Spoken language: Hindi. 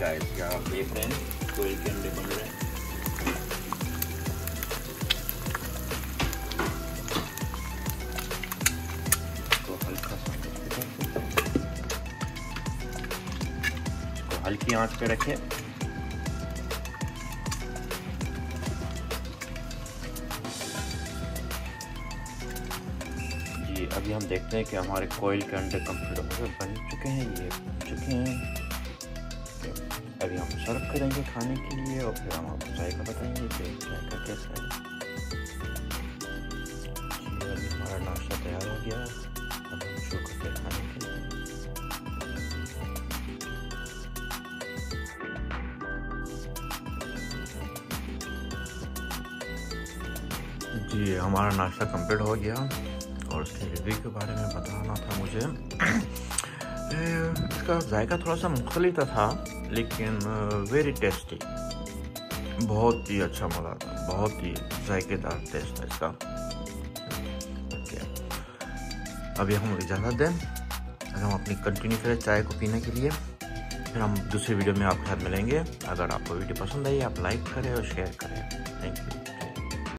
गाइस, यहाँ आप देख रहे हैं कोयल के अंडे बन रहे हैं। तो हल्का सा हल्की आंच पे रखें। जी अभी हम देखते हैं कि हमारे कोयल के अंडे कंप्लीट हो गए, बन चुके हैं, ये बन चुके हैं। अभी हम सर्व करेंगे खाने के लिए और फिर हम आपको जायका बताएंगे कि जायका कैसा है। जी अभी हमारा नाश्ता तैयार हो गया, अब हम शुरू करते हैं खाने के लिए। जी हमारा नाश्ता कंप्लीट हो गया और उसके रिव्यू के बारे में बताना था मुझे। इसका जायका थोड़ा सा मुख्तलिफ था लेकिन वेरी टेस्टी, बहुत ही अच्छा मज़ा था, बहुत ही जायकेदार टेस्ट है इसका। अभी हम इजाज़त दें, अगर हम अपनी कंटिन्यू करें चाय को पीने के लिए, फिर हम दूसरी वीडियो में आपके साथ मिलेंगे। अगर आपको वीडियो पसंद आई आप लाइक करें और शेयर करें। Thank you.